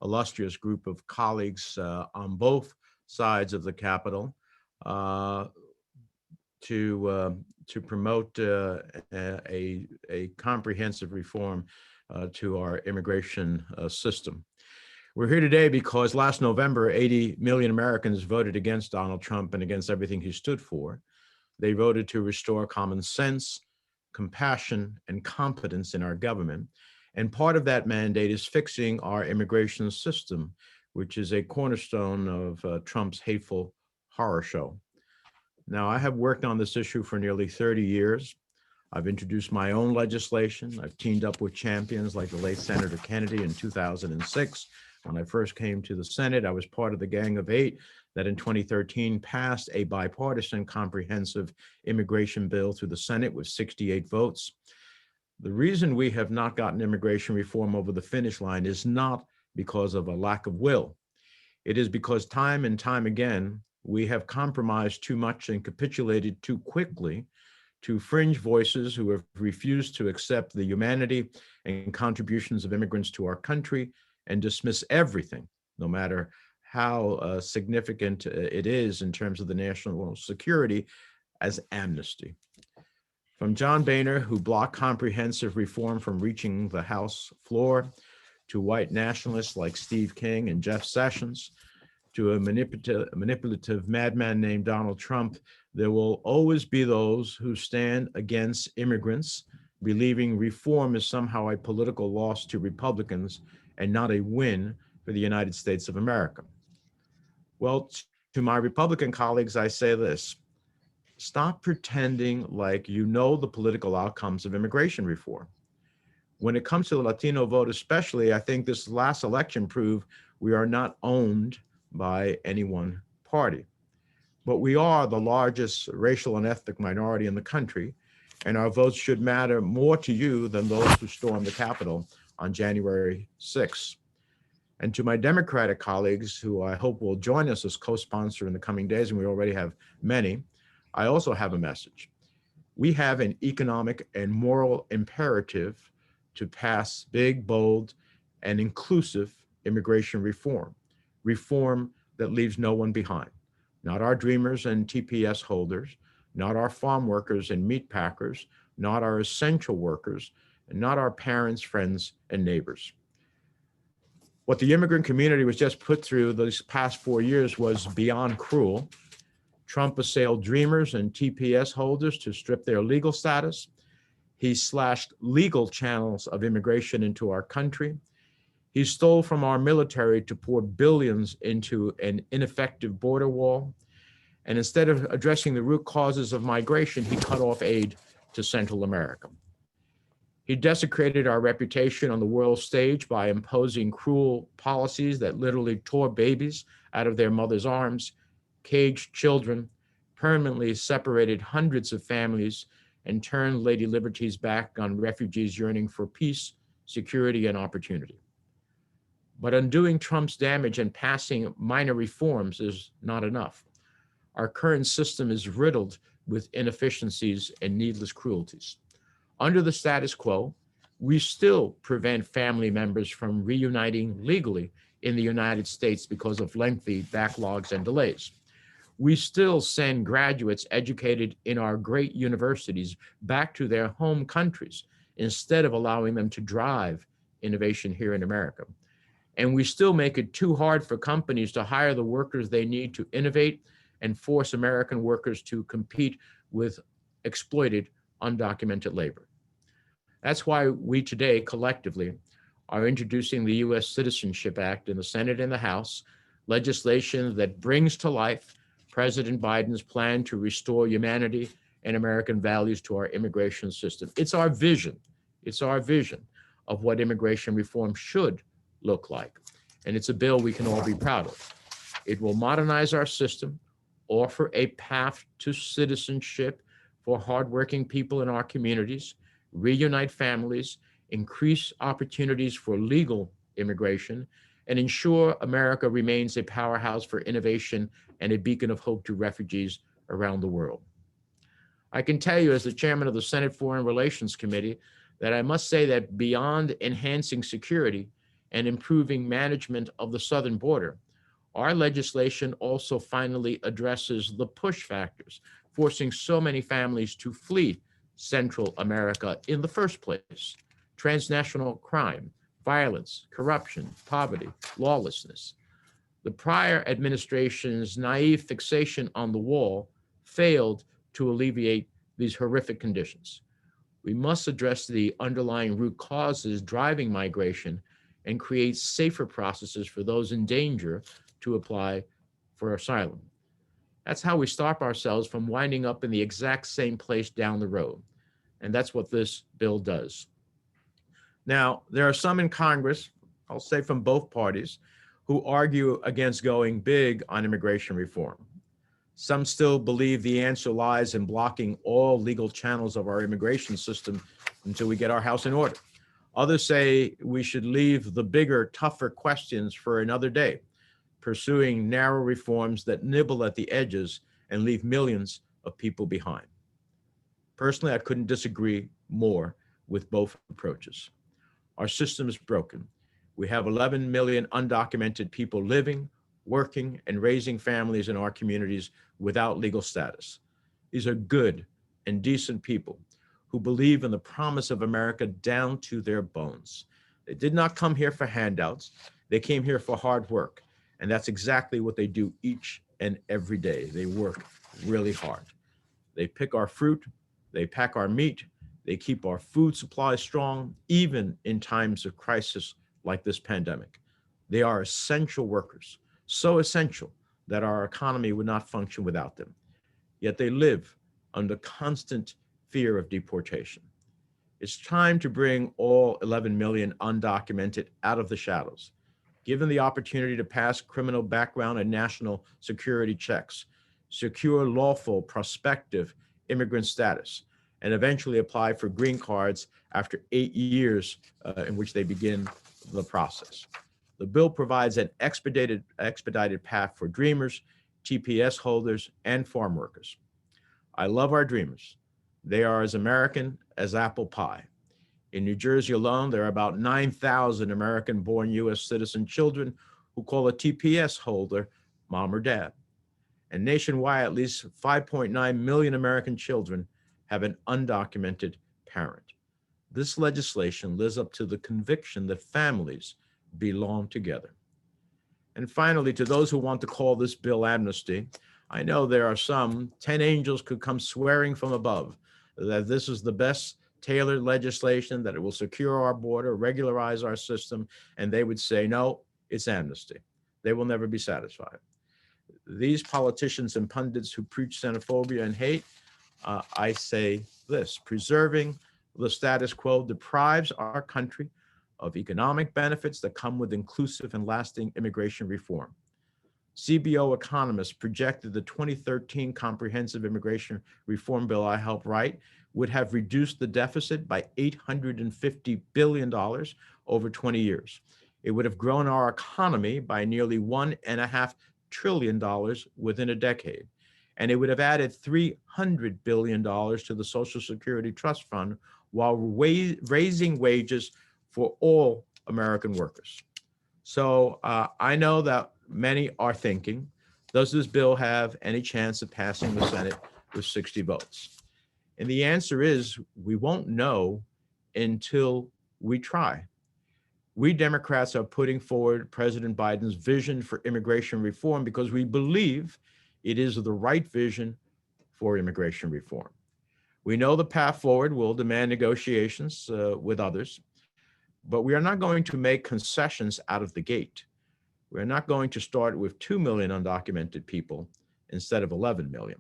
illustrious group of colleagues on both sides of the Capitol to promote a comprehensive reform to our immigration system. We're here today because last November, 80 million Americans voted against Donald Trump and against everything he stood for. They voted to restore common sense, compassion, and confidence in our government. And part of that mandate is fixing our immigration system, which is a cornerstone of Trump's hateful horror show. Now, I have worked on this issue for nearly 30 years. I've introduced my own legislation. I've teamed up with champions like the late Senator Kennedy in 2006. When I first came to the Senate, I was part of the Gang of Eight that in 2013 passed a bipartisan comprehensive immigration bill through the Senate with 68 votes. The reason we have not gotten immigration reform over the finish line is not because of a lack of will. It is because time and time again, we have compromised too much and capitulated too quickly to fringe voices who have refused to accept the humanity and contributions of immigrants to our country and dismiss everything, no matter how significant it is in terms of the national security, as amnesty. From John Boehner, who blocked comprehensive reform from reaching the House floor, to white nationalists like Steve King and Jeff Sessions, to a manipulative madman named Donald Trump, there will always be those who stand against immigrants, believing reform is somehow a political loss to Republicans and not a win for the United States of America. Well, to my Republican colleagues, I say this: stop pretending like you know the political outcomes of immigration reform. When it comes to the Latino vote especially, I think this last election proved we are not owned by any one party. But we are the largest racial and ethnic minority in the country, and our votes should matter more to you than those who stormed the Capitol on January 6th. And to my Democratic colleagues, who I hope will join us as co-sponsor in the coming days, and we already have many, I also have a message. We have an economic and moral imperative to pass big, bold, and inclusive immigration reform, reform that leaves no one behind. Not our dreamers and TPS holders, not our farm workers and meat packers, not our essential workers, and not our parents, friends, and neighbors. What the immigrant community was just put through these past 4 years was beyond cruel. Trump assailed dreamers and TPS holders to strip their legal status. He slashed legal channels of immigration into our country. He stole from our military to pour billions into an ineffective border wall. And instead of addressing the root causes of migration, he cut off aid to Central America. He desecrated our reputation on the world stage by imposing cruel policies that literally tore babies out of their mother's arms, caged children, permanently separated hundreds of families, and turned Lady Liberty's back on refugees yearning for peace, security, and opportunity. But undoing Trump's damage and passing minor reforms is not enough. Our current system is riddled with inefficiencies and needless cruelties. Under the status quo, we still prevent family members from reuniting legally in the United States because of lengthy backlogs and delays. We still send graduates educated in our great universities back to their home countries instead of allowing them to drive innovation here in America. And we still make it too hard for companies to hire the workers they need to innovate and force American workers to compete with exploited, undocumented labor. That's why we today collectively are introducing the U.S. Citizenship Act in the Senate and the House, legislation that brings to life President Biden's plan to restore humanity and American values to our immigration system. It's our vision. It's our vision of what immigration reform should look like. And it's a bill we can all be proud of. It will modernize our system, offer a path to citizenship for hardworking people in our communities, reunite families, increase opportunities for legal immigration, and ensure America remains a powerhouse for innovation and a beacon of hope to refugees around the world. I can tell you as the chairman of the Senate Foreign Relations Committee that I must say that beyond enhancing security and improving management of the southern border, our legislation also finally addresses the push factors, forcing so many families to flee Central America in the first place: transnational crime, violence, corruption, poverty, lawlessness. The prior administration's naive fixation on the wall failed to alleviate these horrific conditions. We must address the underlying root causes driving migration and create safer processes for those in danger to apply for asylum. That's how we stop ourselves from winding up in the exact same place down the road. And that's what this bill does. Now, there are some in Congress, I'll say from both parties, who argue against going big on immigration reform. Some still believe the answer lies in blocking all legal channels of our immigration system until we get our house in order. Others say we should leave the bigger, tougher questions for another day, pursuing narrow reforms that nibble at the edges and leave millions of people behind. Personally, I couldn't disagree more with both approaches. Our system is broken. We have 11 million undocumented people living, working, and raising families in our communities without legal status. These are good and decent people who believe in the promise of America down to their bones. They did not come here for handouts. They came here for hard work. And that's exactly what they do each and every day. They work really hard. They pick our fruit, they pack our meat, they keep our food supply strong, even in times of crisis like this pandemic. They are essential workers, so essential that our economy would not function without them. Yet they live under constant fear of deportation. It's time to bring all 11 million undocumented out of the shadows, give them the opportunity to pass criminal background and national security checks, secure lawful prospective immigrant status, and eventually apply for green cards after 8 years in which they begin the process. The bill provides an expedited path for dreamers, TPS holders, and farm workers. I love our dreamers. They are as American as apple pie. In New Jersey alone, there are about 9,000 American-born U.S. citizen children who call a TPS holder mom or dad. And nationwide, at least 5.9 million American children have an undocumented parent. This legislation lives up to the conviction that families belong together. And finally, to those who want to call this bill amnesty, I know there are some 10 angels could come swearing from above that this is the best tailored legislation, that it will secure our border, regularize our system, and they would say, no, it's amnesty. They will never be satisfied. These politicians and pundits who preach xenophobia and hate, I say this: preserving the status quo deprives our country of economic benefits that come with inclusive and lasting immigration reform. CBO economists projected the 2013 Comprehensive Immigration Reform Bill I helped write would have reduced the deficit by $850 billion over 20 years. It would have grown our economy by nearly $1.5 trillion within a decade. And it would have added $300 billion to the Social Security Trust Fund while raising wages for all American workers. So I know that many are thinking, does this bill have any chance of passing the Senate with 60 votes? And the answer is, we won't know until we try. We Democrats are putting forward President Biden's vision for immigration reform because we believe it is the right vision for immigration reform. We know the path forward will demand negotiations with others, but we are not going to make concessions out of the gate. We're not going to start with 2 million undocumented people instead of 11 million.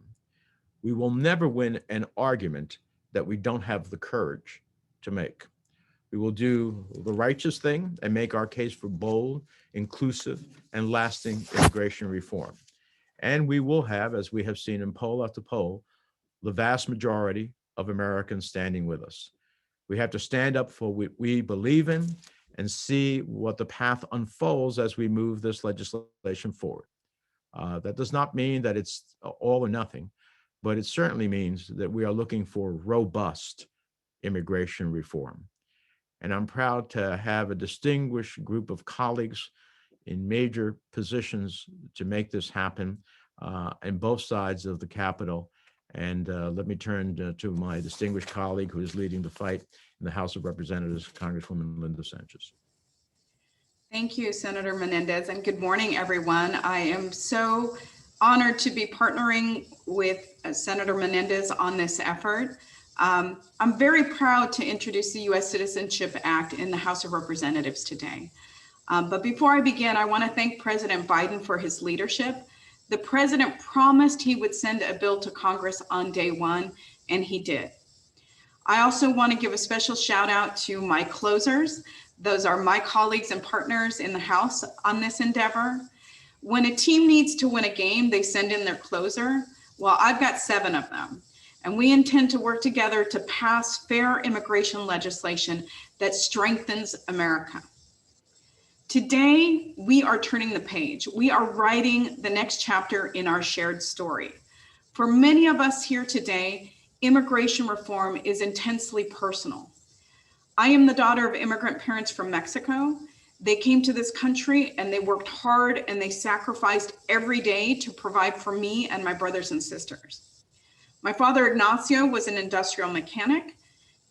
We will never win an argument that we don't have the courage to make. We will do the righteous thing and make our case for bold, inclusive, and lasting immigration reform. And we will have, as we have seen in poll after poll, the vast majority of Americans standing with us. We have to stand up for what we believe in and see what the path unfolds as we move this legislation forward. That does not mean that it's all or nothing, but it certainly means that we are looking for robust immigration reform. And I'm proud to have a distinguished group of colleagues in major positions to make this happen in both sides of the Capitol. And let me turn to my distinguished colleague who is leading the fight in the House of Representatives, Congresswoman Linda Sanchez. Thank you, Senator Menendez, and good morning, everyone. I am so honored to be partnering with Senator Menendez on this effort. I'm very proud to introduce the U.S. Citizenship Act in the House of Representatives today. But before I begin, I want to thank President Biden for his leadership. The president promised he would send a bill to Congress on day one, and he did. I also want to give a special shout out to my closers. Those are my colleagues and partners in the House on this endeavor. When a team needs to win a game, they send in their closer. Well, I've got 7 of them, and we intend to work together to pass fair immigration legislation that strengthens America. Today, we are turning the page. We are writing the next chapter in our shared story. For many of us here today, immigration reform is intensely personal. I am the daughter of immigrant parents from Mexico. They came to this country and they worked hard and they sacrificed every day to provide for me and my brothers and sisters. My father, Ignacio, was an industrial mechanic,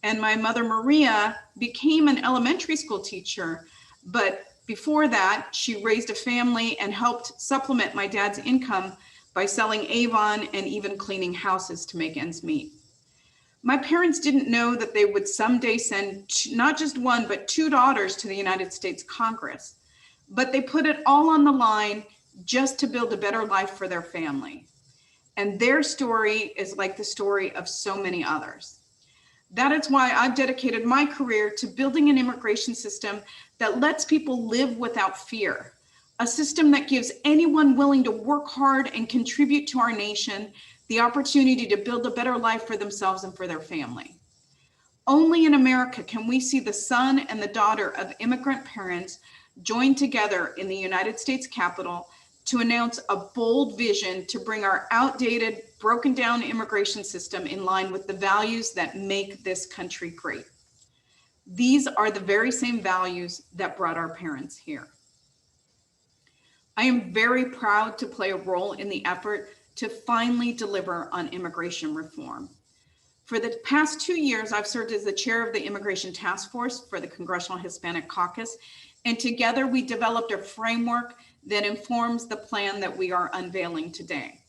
and my mother, Maria, became an elementary school teacher. But before that, she raised a family and helped supplement my dad's income by selling Avon and even cleaning houses to make ends meet. My parents didn't know that they would someday send not just 1, but 2 daughters to the United States Congress, but they put it all on the line just to build a better life for their family. And their story is like the story of so many others. That is why I've dedicated my career to building an immigration system that lets people live without fear, a system that gives anyone willing to work hard and contribute to our nation the opportunity to build a better life for themselves and for their family. Only in America can we see the son and the daughter of immigrant parents join together in the United States Capitol to announce a bold vision to bring our outdated, broken down immigration system in line with the values that make this country great. These are the very same values that brought our parents here. I am very proud to play a role in the effort to finally deliver on immigration reform. For the past 2 years, I've served as the chair of the Immigration Task Force for the Congressional Hispanic Caucus, and together we developed a framework that informs the plan that we are unveiling today.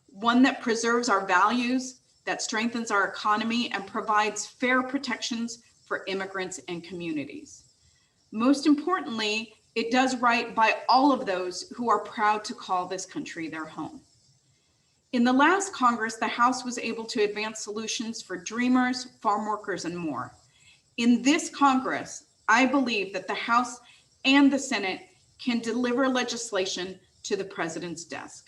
One that preserves our values, that strengthens our economy, and provides fair protections for immigrants and communities. Most importantly, it does right by all of those who are proud to call this country their home. In the last Congress, the House was able to advance solutions for dreamers, farm workers, and more. In this Congress, I believe that the House and the Senate can deliver legislation to the president's desk.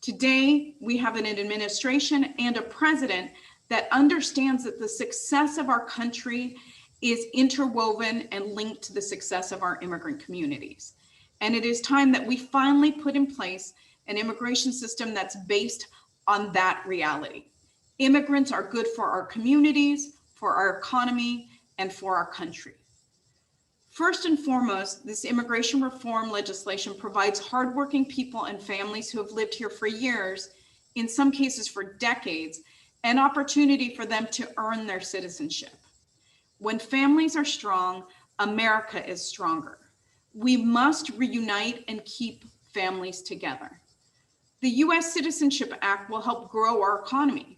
Today, we have an administration and a president that understands that the success of our country is interwoven and linked to the success of our immigrant communities. And it is time that we finally put in place an immigration system that's based on that reality. Immigrants are good for our communities, for our economy, and for our country. First and foremost, this immigration reform legislation provides hardworking people and families who have lived here for years, in some cases for decades, an opportunity for them to earn their citizenship. When families are strong, America is stronger. We must reunite and keep families together. The U.S. Citizenship Act will help grow our economy.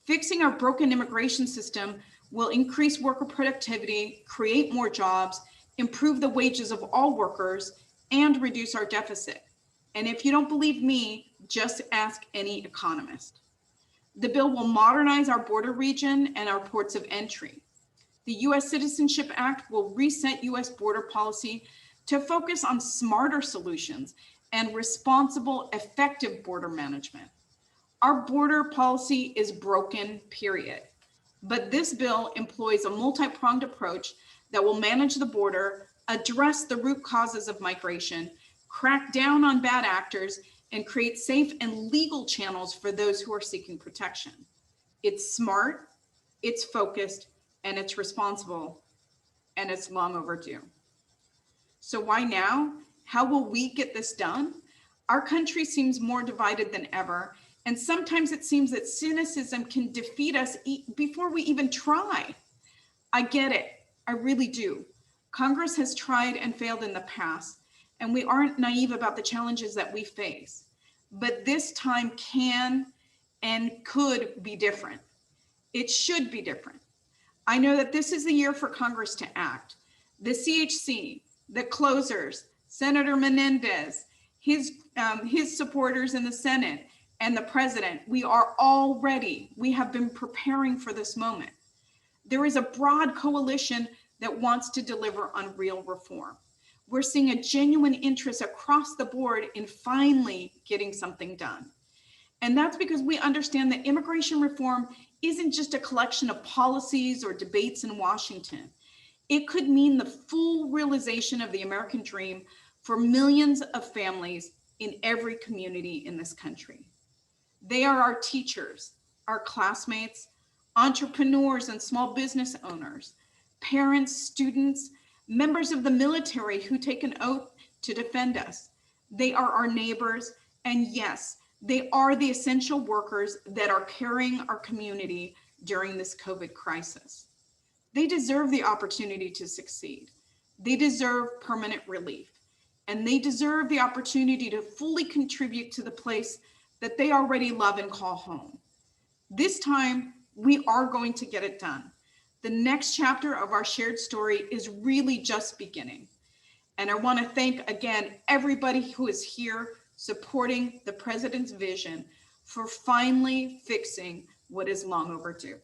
Fixing our broken immigration system will increase worker productivity, create more jobs, improve the wages of all workers, and reduce our deficit. And if you don't believe me, just ask any economist. The bill will modernize our border region and our ports of entry. The U.S. Citizenship Act will reset U.S. border policy to focus on smarter solutions and responsible, effective border management. Our border policy is broken, period. But this bill employs a multi-pronged approach that will manage the border, address the root causes of migration, crack down on bad actors, and create safe and legal channels for those who are seeking protection. It's smart, it's focused, and it's responsible, and it's long overdue. So why now? How will we get this done? Our country seems more divided than ever, and sometimes it seems that cynicism can defeat us before we even try. I get it, I really do. Congress has tried and failed in the past, and we aren't naive about the challenges that we face. But this time can and could be different. It should be different. I know that this is the year for Congress to act. The CHC, the closers, Senator Menendez, his supporters in the Senate, and the president, we are all ready. We have been preparing for this moment. There is a broad coalition that wants to deliver on real reform. We're seeing a genuine interest across the board in finally getting something done. And that's because we understand that immigration reform isn't just a collection of policies or debates in Washington. It could mean the full realization of the American dream for millions of families in every community in this country. They are our teachers, our classmates, entrepreneurs and small business owners, parents, students, members of the military who take an oath to defend us. They are our neighbors, and yes, they are the essential workers that are carrying our community during this COVID crisis. They deserve the opportunity to succeed. They deserve permanent relief, and they deserve the opportunity to fully contribute to the place that they already love and call home. This time, we are going to get it done. The next chapter of our shared story is really just beginning. And I want to thank again everybody who is here supporting the president's vision for finally fixing what is long overdue.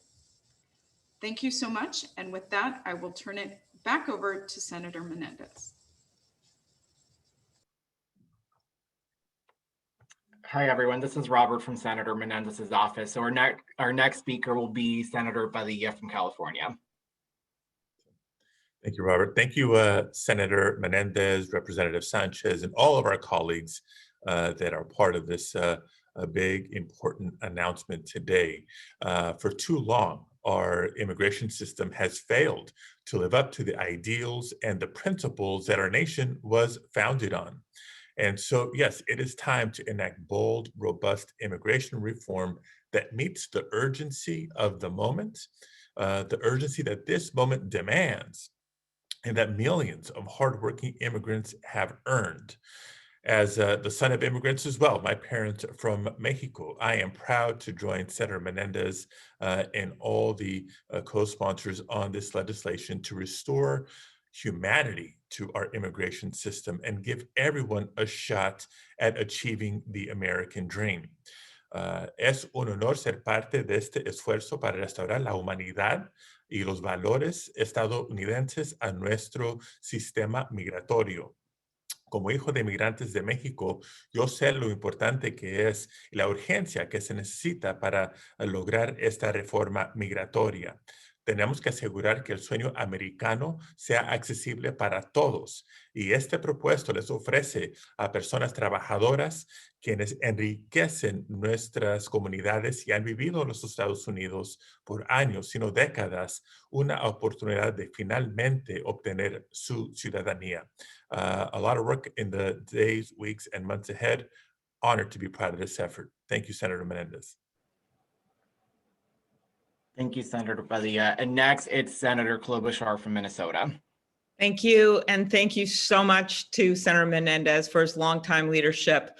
Thank you so much. And with that, I will turn it back over to Senator Menendez. Hi, everyone. This is Robert from Senator Menendez's office. So our next speaker will be Senator Padilla from California. Thank you, Robert. Thank you, Senator Menendez, Representative Sanchez, and all of our colleagues that are part of this a big, important announcement today. For too long, our immigration system has failed to live up to the ideals and the principles that our nation was founded on. And so, yes, it is time to enact bold, robust immigration reform that meets the urgency of the moment, the urgency that this moment demands, and that millions of hardworking immigrants have earned. As the son of immigrants as well, my parents are from Mexico, I am proud to join Senator Menendez and all the co-sponsors on this legislation to restore humanity to our immigration system and give everyone a shot at achieving the American dream. Es un honor ser parte de este esfuerzo para restaurar la humanidad y los valores estadounidenses a nuestro sistema migratorio. Como hijo de inmigrantes de México, yo sé lo importante que es y la urgencia que se necesita para lograr esta reforma migratoria. Tenemos que asegurar que el sueño americano sea accesible para todos. Y este propuesto les ofrece a personas trabajadoras quienes enriquecen nuestras comunidades y han vivido en los Estados Unidos por años, sino décadas, una oportunidad de finalmente obtener su ciudadanía. A lot of work in the days, weeks, and months ahead. Honored to be part of this effort. Thank you, Senator Menendez. Thank you, Senator Padilla. And next, it's Senator Klobuchar from Minnesota. Thank you. And thank you so much to Senator Menendez for his longtime leadership.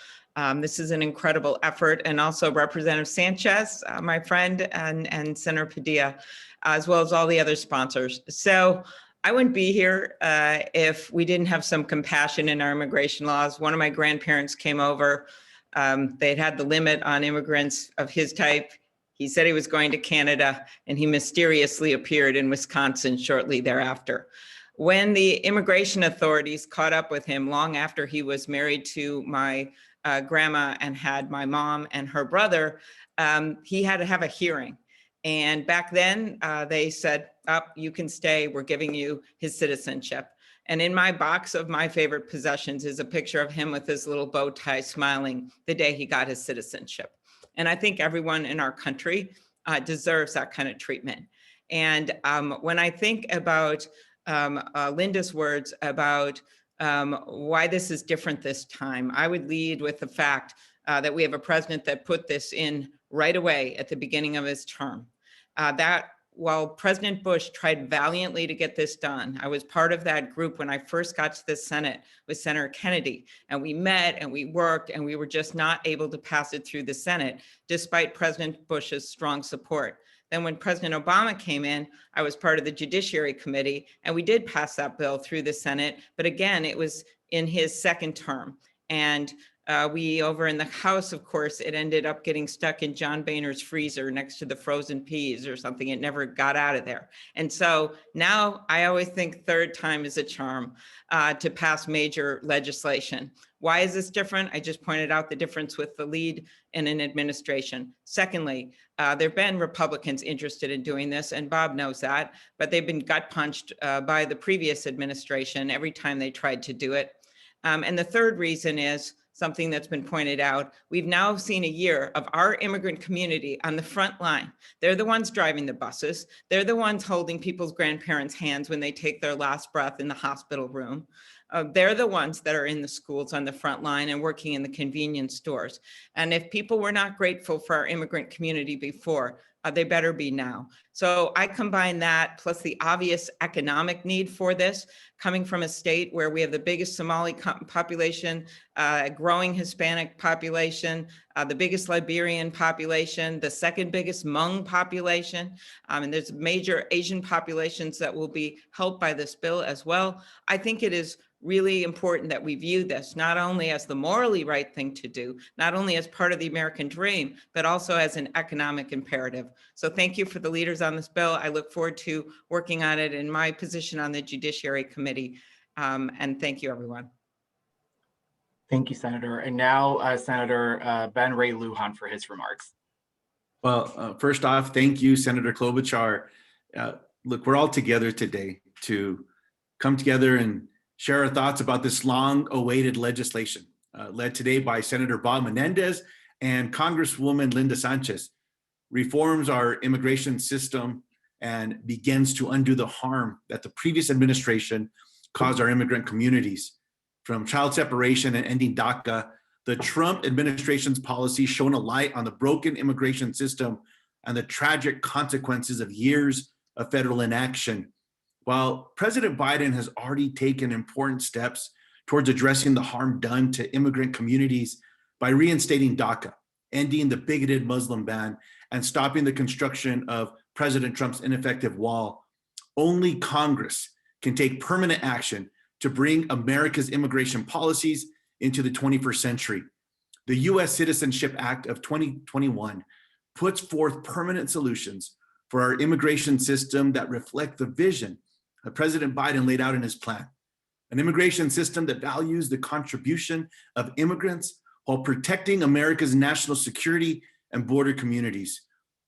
This is an incredible effort. And also Representative Sanchez, my friend, and Senator Padilla, as well as all the other sponsors. So I wouldn't be here if we didn't have some compassion in our immigration laws. One of my grandparents came over. They'd had the limit on immigrants of his type. He said he was going to Canada, and he mysteriously appeared in Wisconsin shortly thereafter. When the immigration authorities caught up with him long after he was married to my grandma and had my mom and her brother, he had to have a hearing. And back then they said, you can stay, we're giving you his citizenship. And in my box of my favorite possessions is a picture of him with his little bow tie smiling the day he got his citizenship. And I think everyone in our country deserves that kind of treatment. And when I think about Linda's words about why this is different this time, I would lead with the fact that we have a president that put this in right away at the beginning of his term. That while President Bush tried valiantly to get this done, I was part of that group when I first got to the Senate with Senator Kennedy, and we met and we worked, and we were just not able to pass it through the Senate, despite President Bush's strong support. Then when President Obama came in, I was part of the Judiciary Committee, and we did pass that bill through the Senate, but again, it was in his second term. And we over in the House, of course, it ended up getting stuck in John Boehner's freezer next to the frozen peas or something. It never got out of there. And so now I always think third time is a charm to pass major legislation. Why is this different? I just pointed out the difference with the lead in an administration. Secondly, there have been Republicans interested in doing this, and Bob knows that, but they've been gut punched by the previous administration every time they tried to do it. And the third reason is something that's been pointed out. We've now seen a year of our immigrant community on the front line. They're the ones driving the buses. They're the ones holding people's grandparents' hands when they take their last breath in the hospital room. They're the ones that are in the schools on the front line and working in the convenience stores. And if people were not grateful for our immigrant community before, they better be now. So I combine that plus the obvious economic need for this, coming from a state where we have the biggest Somali population, growing Hispanic population, the biggest Liberian population, the second biggest Hmong population, and there's major Asian populations that will be helped by this bill as well. I think it is really important that we view this not only as the morally right thing to do, not only as part of the American dream, but also as an economic imperative. So thank you for the leaders on this bill. I look forward to working on it in my position on the Judiciary Committee. And thank you, everyone. Thank you, Senator. And now Senator Ben Ray Lujan for his remarks. Well, first off, thank you, Senator Klobuchar. Look, we're all together today to come together and share our thoughts about this long-awaited legislation led today by Senator Bob Menendez and Congresswoman Linda Sanchez. Reforms our immigration system and begins to undo the harm that the previous administration caused our immigrant communities. From child separation and ending DACA, the Trump administration's policies shone a light on the broken immigration system and the tragic consequences of years of federal inaction. While President Biden has already taken important steps towards addressing the harm done to immigrant communities by reinstating DACA, ending the bigoted Muslim ban, and stopping the construction of President Trump's ineffective wall, only Congress can take permanent action to bring America's immigration policies into the 21st century. The U.S. Citizenship Act of 2021 puts forth permanent solutions for our immigration system that reflect the vision that President Biden laid out in his plan. An immigration system that values the contribution of immigrants while protecting America's national security and border communities.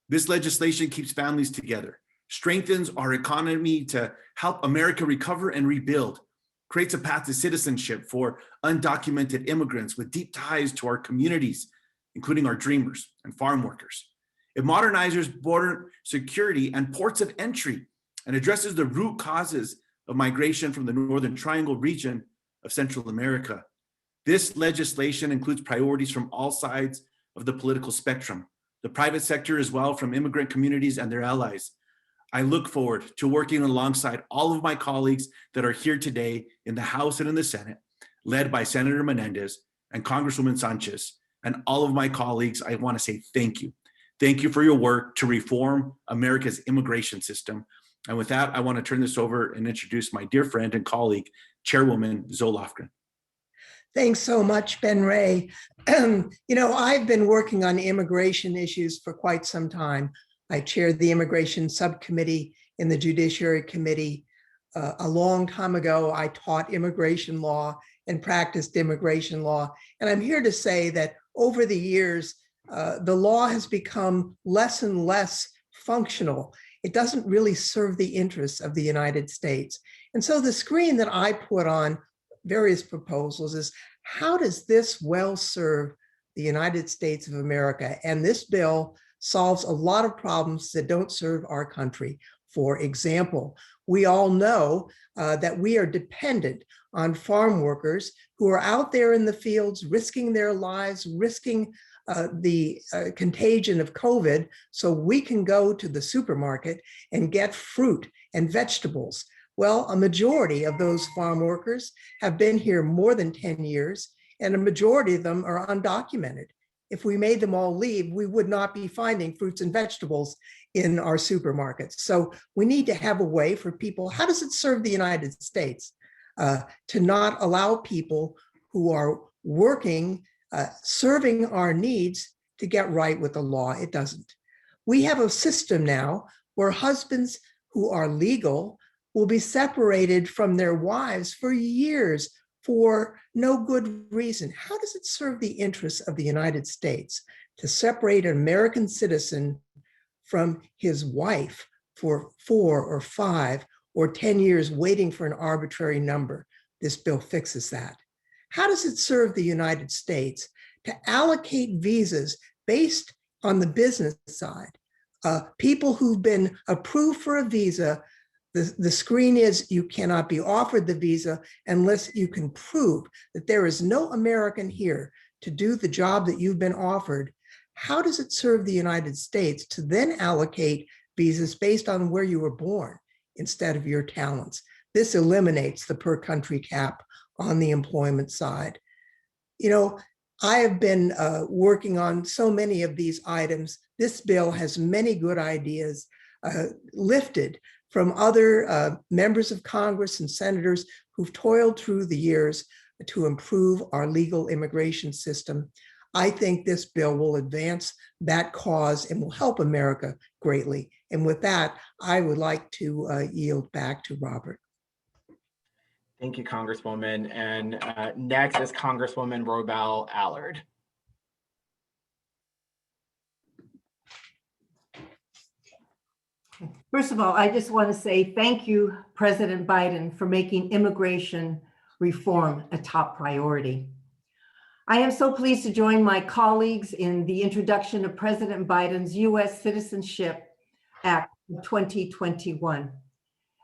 This legislation keeps families together, strengthens our economy to help America recover and rebuild, creates a path to citizenship for undocumented immigrants with deep ties to our communities, including our dreamers and farm workers. It modernizes border security and ports of entry and addresses the root causes of migration from the Northern Triangle region of Central America. This legislation includes priorities from all sides of the political spectrum, the private sector as well, from immigrant communities and their allies. I look forward to working alongside all of my colleagues that are here today in the House and in the Senate, led by Senator Menendez and Congresswoman Sanchez, and all of my colleagues. I want to say thank you. Thank you for your work to reform America's immigration system. And with that, I want to turn this over and introduce my dear friend and colleague, Chairwoman Zoe Lofgren. Thanks so much, Ben Ray. I've been working on immigration issues for quite some time. I chaired the Immigration Subcommittee in the Judiciary Committee. A long time ago, I taught immigration law and practiced immigration law. And I'm here to say that over the years, the law has become less and less functional. It doesn't really serve the interests of the United States. And so the screen that I put on various proposals is, how does this well serve the United States of America? And this bill solves a lot of problems that don't serve our country. For example, we all know that we are dependent on farm workers who are out there in the fields, risking their lives, risking the contagion of COVID, so we can go to the supermarket and get fruit and vegetables. Well, a majority of those farm workers have been here more than 10 years, and a majority of them are undocumented. If we made them all leave, we would not be finding fruits and vegetables in our supermarkets. So we need to have a way for people. How does it serve the United States to not allow people who are working, serving our needs, to get right with the law? It doesn't. We have a system now where husbands who are legal will be separated from their wives for years for no good reason. How does it serve the interests of the United States to separate an American citizen from his wife for 4 or 5 or 10 years waiting for an arbitrary number? This bill fixes that. How does it serve the United States to allocate visas based on the business side? People who've been approved for a visa, the screen is you cannot be offered the visa unless you can prove that there is no American here to do the job that you've been offered. How does it serve the United States to then allocate visas based on where you were born instead of your talents? This eliminates the per country cap on the employment side. You know, I have been working on so many of these items. This bill has many good ideas lifted from other members of Congress and senators who've toiled through the years to improve our legal immigration system. I think this bill will advance that cause and will help America greatly. And with that, I would like to yield back to Robert. Thank you, Congresswoman. And next is Congresswoman Robel Allard. First of all, I just want to say thank you, President Biden, for making immigration reform a top priority. I am so pleased to join my colleagues in the introduction of President Biden's U.S. Citizenship Act of 2021.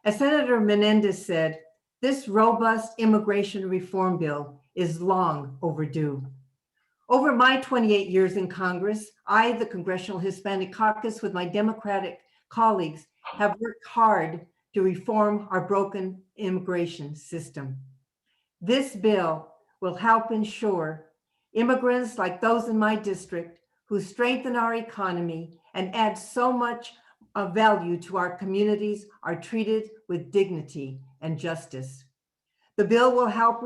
As Senator Menendez said, this robust immigration reform bill is long overdue. Over my 28 years in Congress, I, the Congressional Hispanic Caucus, with my Democratic colleagues, have worked hard to reform our broken immigration system. This bill will help ensure immigrants like those in my district, who strengthen our economy and add so much value to our communities, are treated with dignity and justice. The bill will help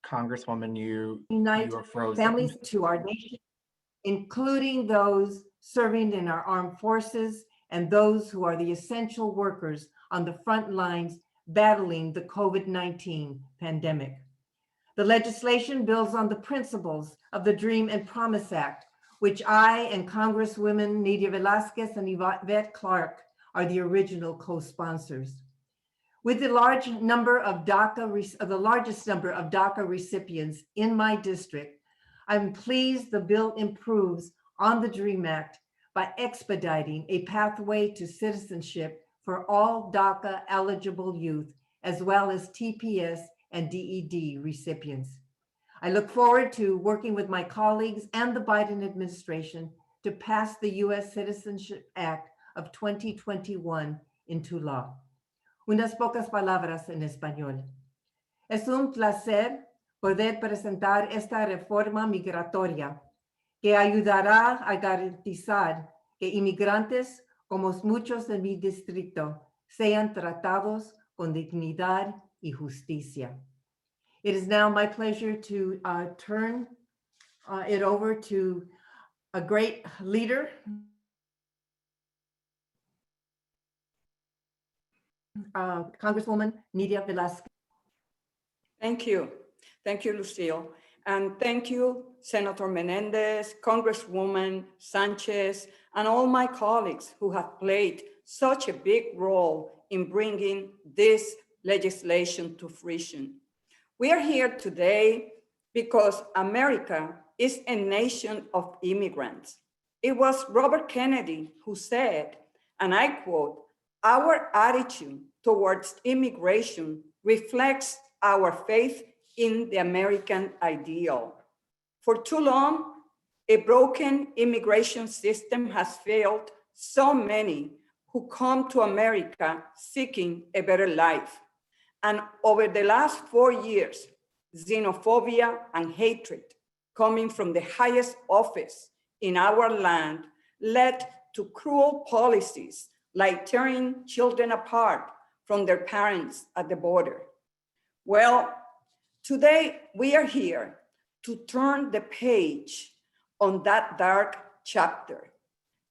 Congresswoman, you unite are frozen. families to our nation, including those serving in our armed forces and those who are the essential workers on the front lines battling the COVID-19 pandemic. The legislation builds on the principles of the Dream and Promise Act, which I and Congresswomen Nydia Velazquez and Yvette Clarke are the original co-sponsors. With the largest number of DACA recipients in my district, I'm pleased the bill improves on the DREAM Act by expediting a pathway to citizenship for all DACA eligible youth, as well as TPS and DED recipients. I look forward to working with my colleagues and the Biden administration to pass the U.S. Citizenship Act of 2021 into law. Unas pocas palabras en español. Es un placer poder presentar esta reforma migratoria que ayudará a garantizar que inmigrantes como muchos de mi distrito sean tratados con dignidad y justicia. It is now my pleasure to turn it over to a great leader, Congresswoman Nydia Velazquez. Thank you. Thank you, Lucille. And thank you, Senator Menendez, Congresswoman Sanchez, and all my colleagues who have played such a big role in bringing this legislation to fruition. We are here today because America is a nation of immigrants. It was Robert Kennedy who said, and I quote, "Our attitude towards immigration reflects our faith in the American ideal." For too long, a broken immigration system has failed so many who come to America seeking a better life. And over the last 4 years, xenophobia and hatred coming from the highest office in our land led to cruel policies like tearing children apart from their parents at the border. Well, today we are here to turn the page on that dark chapter,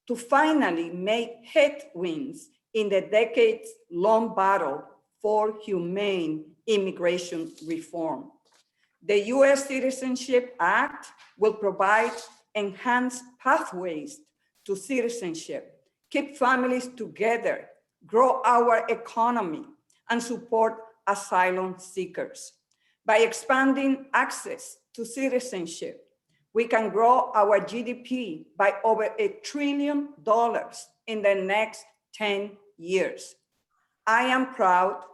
to finally make headwinds in the decades-long battle for humane immigration reform. The U.S. Citizenship Act will provide enhanced pathways to citizenship, keep families together, grow our economy, and support asylum seekers. By expanding access to citizenship, we can grow our GDP by over $1 trillion in the next 10 years. I am proud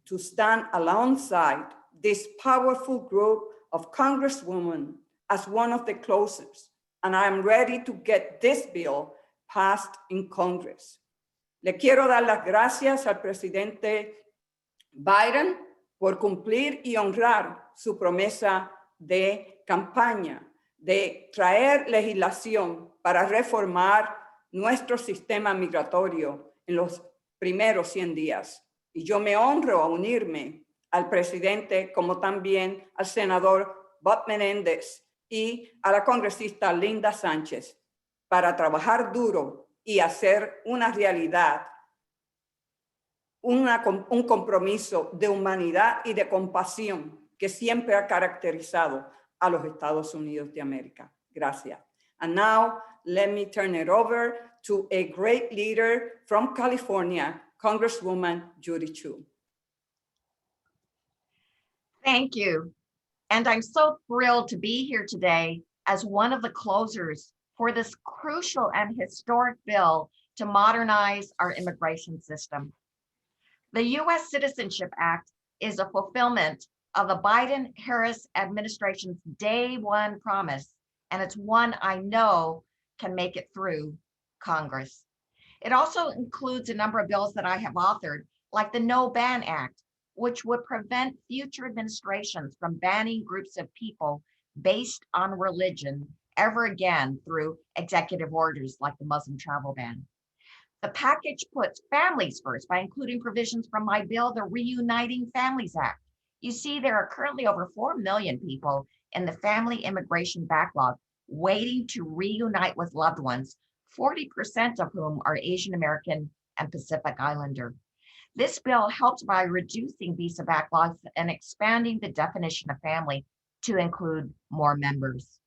to stand alongside this powerful group of Congresswomen as one of the closest, and I am ready to get this bill passed in Congress. Le quiero dar las gracias al presidente Biden por cumplir y honrar su promesa de campaña de traer legislación para reformar nuestro sistema migratorio en los primeros 100 días. Y yo me honro a unirme al presidente, como también al senador Bob Menendez y a la congresista Linda Sánchez para trabajar duro y hacer una realidad, un compromiso de humanidad y de compasión que siempre ha caracterizado a los Estados Unidos de América. Gracias. And now let me turn it over to a great leader from California, Congresswoman Judy Chu. Thank you. And I'm so thrilled to be here today as one of the closers for this crucial and historic bill to modernize our immigration system. The U.S. Citizenship Act is a fulfillment of the Biden-Harris administration's day one promise, and it's one I know can make it through Congress. It also includes a number of bills that I have authored, like the No Ban Act, which would prevent future administrations from banning groups of people based on religion ever again through executive orders like the Muslim travel ban. The package puts families first by including provisions from my bill, the Reuniting Families Act. You see, there are currently over 4 million people in the family immigration backlog waiting to reunite with loved ones, 40% of whom are Asian American and Pacific Islander. This bill helps by reducing visa backlogs and expanding the definition of family to include more members.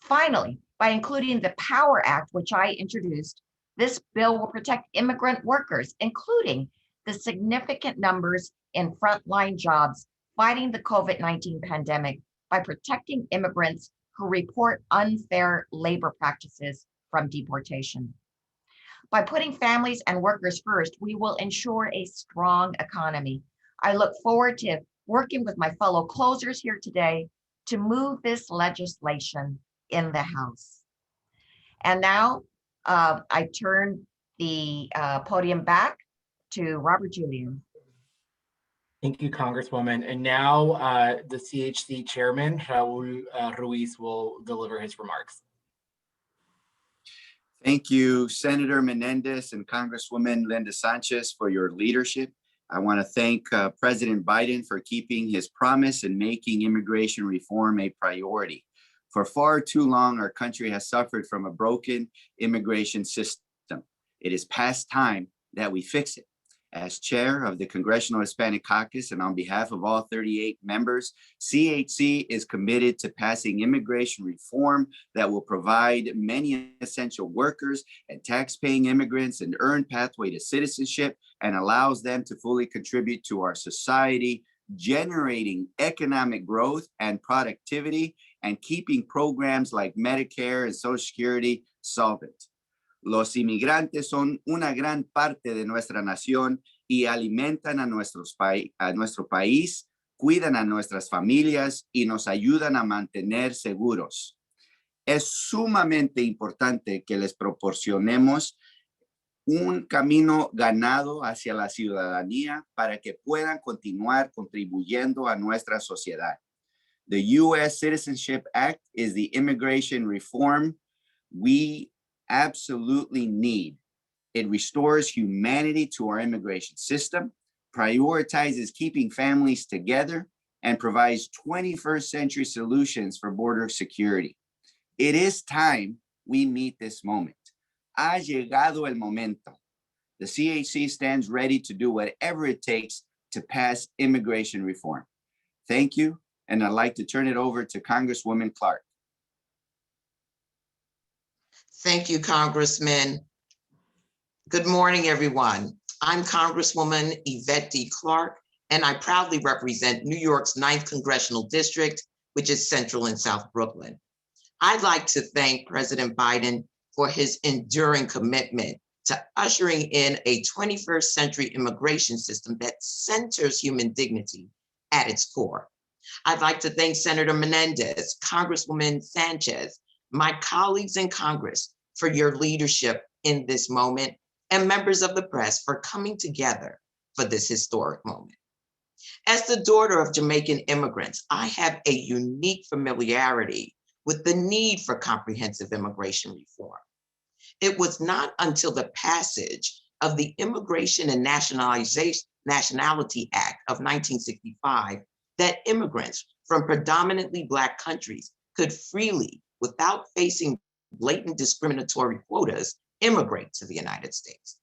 Finally, by including the POWER Act, which I introduced, this bill will protect immigrant workers, including the significant numbers in frontline jobs fighting the COVID-19 pandemic, by protecting immigrants who report unfair labor practices from deportation. By putting families and workers first, we will ensure a strong economy. I look forward to working with my fellow closers here today to move this legislation in the House. And now I turn the podium back to Robert Julian. Thank you, Congresswoman. And now the CHC Chairman, Raul Ruiz, will deliver his remarks. Thank you, Senator Menendez and Congresswoman Linda Sanchez, for your leadership. I want to thank President Biden for keeping his promise and making immigration reform a priority. For far too long, our country has suffered from a broken immigration system. It is past time that we fix it. As chair of the Congressional Hispanic Caucus and on behalf of all 38 members, CHC is committed to passing immigration reform that will provide many essential workers and tax-paying immigrants an earned pathway to citizenship and allows them to fully contribute to our society, generating economic growth and productivity, and keeping programs like Medicare and Social Security solvent. Los inmigrantes son una gran parte de nuestra nación y alimentan a nuestro país, cuidan a nuestras familias y nos ayudan a mantener seguros. Es sumamente importante que les proporcionemos un camino ganado hacia la ciudadanía para que puedan continuar contribuyendo a nuestra sociedad. The U.S. Citizenship Act is the immigration reform we absolutely need. It restores humanity to our immigration system, prioritizes keeping families together, and provides 21st century solutions for border security. It is time we meet this moment. Ha llegado el momento. The CHC stands ready to do whatever it takes to pass immigration reform. Thank you, and I'd like to turn it over to Congresswoman Clark. Thank you, Congressman. Good morning, everyone. I'm Congresswoman Yvette D. Clark, and I proudly represent New York's 9th Congressional District, which is Central and South Brooklyn. I'd like to thank President Biden for his enduring commitment to ushering in a 21st century immigration system that centers human dignity at its core. I'd like to thank Senator Menendez, Congresswoman Sanchez, my colleagues in Congress for your leadership in this moment, and members of the press for coming together for this historic moment. As the daughter of Jamaican immigrants, I have a unique familiarity with the need for comprehensive immigration reform. It was not until the passage of the Immigration and Nationality Act of 1965 that immigrants from predominantly Black countries could freely, without facing blatant discriminatory quotas, immigrate to the United States.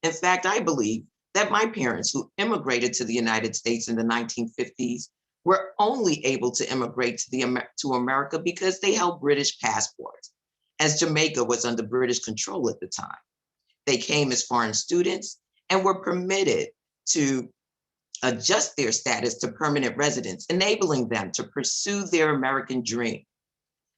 In fact, I believe that my parents who immigrated to the United States in the 1950s were only able to immigrate to America because they held British passports, as Jamaica was under British control at the time. They came as foreign students and were permitted to adjust their status to permanent residence, enabling them to pursue their American dream.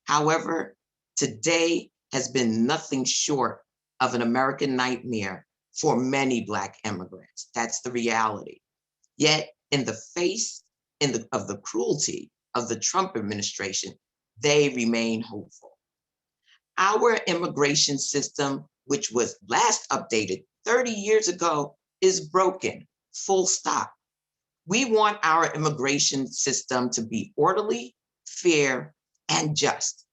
However, today has been nothing short of an American nightmare for many Black immigrants. That's the reality. Yet, in the face of the cruelty of the Trump administration, they remain hopeful. Our immigration system, which was last updated 30 years ago, is broken, full stop. We want our immigration system to be orderly, fair, and just.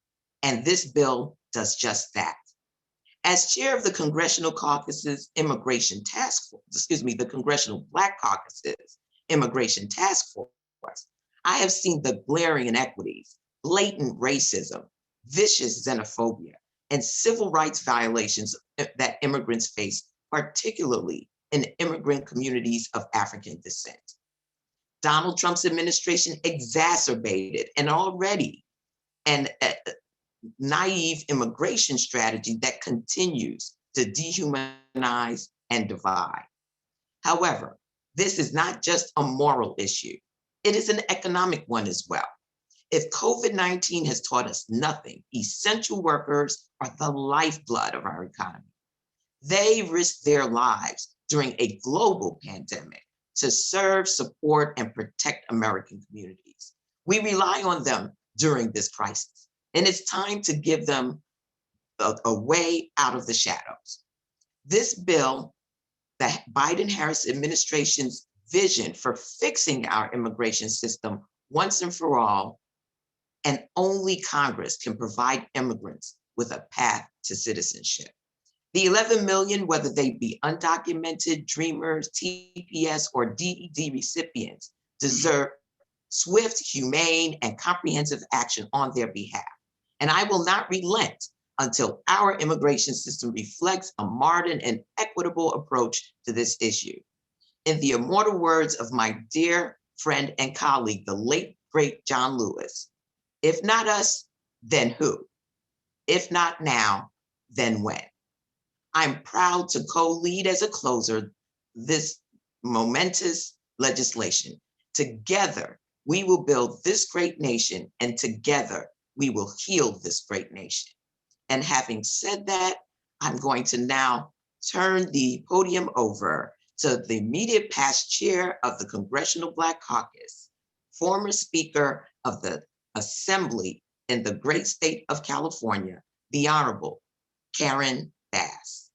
And this bill does just that. As chair of the Congressional Caucus's Immigration Task Force, the Congressional Black Caucus's Immigration Task Force, I have seen the glaring inequities, blatant racism, vicious xenophobia, and civil rights violations that immigrants face, particularly in immigrant communities of African descent. Donald Trump's administration exacerbated an already naive immigration strategy that continues to dehumanize and divide. However, this is not just a moral issue, it is an economic one as well. If COVID-19 has taught us nothing, essential workers are the lifeblood of our economy. They risked their lives during a global pandemic to serve, support, and protect American communities. We rely on them during this crisis, and it's time to give them a way out of the shadows. This bill, the Biden-Harris administration's vision for fixing our immigration system once and for all, and only Congress can provide immigrants with a path to citizenship. The 11 million, whether they be undocumented, dreamers, TPS, or DED recipients, deserve swift, humane, and comprehensive action on their behalf. And I will not relent until our immigration system reflects a modern and equitable approach to this issue. In the immortal words of my dear friend and colleague, the late, great John Lewis, if not us, then who? If not now, then when? I'm proud to co-lead as a closer this momentous legislation, Together, we will build this great nation, and together we will heal this great nation. And having said that, I'm going to now turn the podium over to the immediate past chair of the Congressional Black Caucus, former Speaker of the Assembly in the great state of California, the Honorable Karen Bass.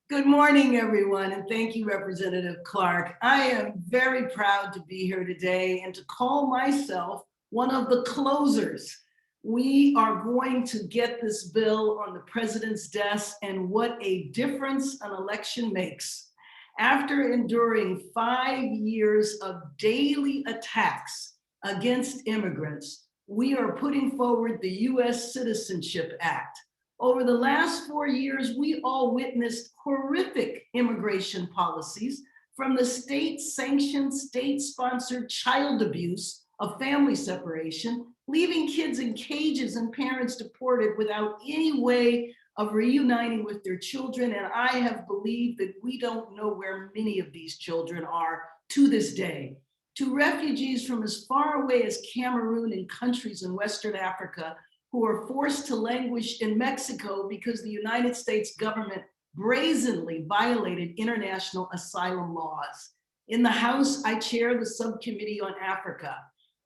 Good morning, everyone, and thank you, Representative Clark. I am very proud to be here today and to call myself one of the closers. We are going to get this bill on the president's desk, and what a difference an election makes. After enduring 5 years of daily attacks against immigrants, we are putting forward the U.S. Citizenship Act. Over the last 4 years, we all witnessed horrific immigration policies, from the state-sanctioned, state-sponsored child abuse of family separation, leaving kids in cages and parents deported without any way of reuniting with their children. And I have believed that we don't know where many of these children are to this day. To refugees from as far away as Cameroon and countries in Western Africa who are forced to languish in Mexico because the United States government brazenly violated international asylum laws. In the House, I chair the subcommittee on Africa.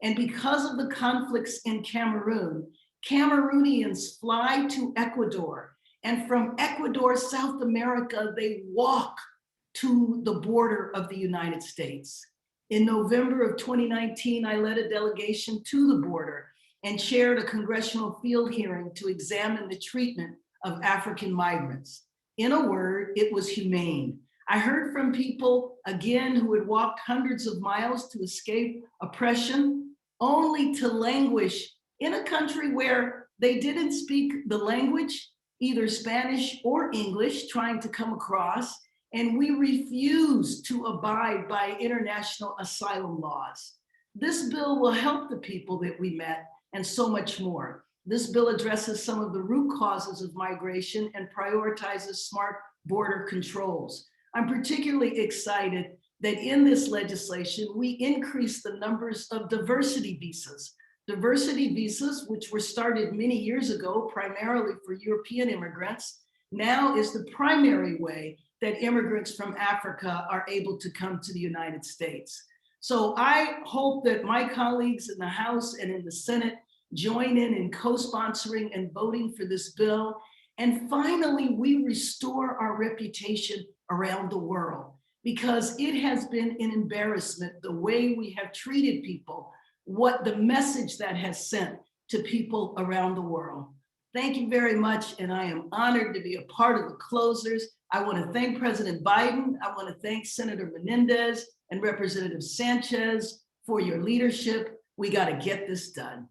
And because of the conflicts in Cameroon, Cameroonians fly to Ecuador. And from Ecuador, South America, they walk to the border of the United States. In November of 2019, I led a delegation to the border and chaired a congressional field hearing to examine the treatment of African migrants. In a word, it was humane. I heard from people, again, who had walked hundreds of miles to escape oppression, only to languish in a country where they didn't speak the language, either Spanish or English, trying to come across, and we refuse to abide by international asylum laws. This bill will help the people that we met and so much more. This bill addresses some of the root causes of migration and prioritizes smart border controls. I'm particularly excited that in this legislation, we increase the numbers of diversity visas. Diversity visas, which were started many years ago, primarily for European immigrants, now is the primary way that immigrants from Africa are able to come to the United States. So I hope that my colleagues in the House and in the Senate join in co-sponsoring and voting for this bill. And finally, we restore our reputation around the world, because it has been an embarrassment the way we have treated people, what the message that has sent to people around the world. Thank you very much, and I am honored to be a part of the closers. I want to thank President Biden. I want to thank Senator Menendez and Representative Sanchez for your leadership. We got to get this done.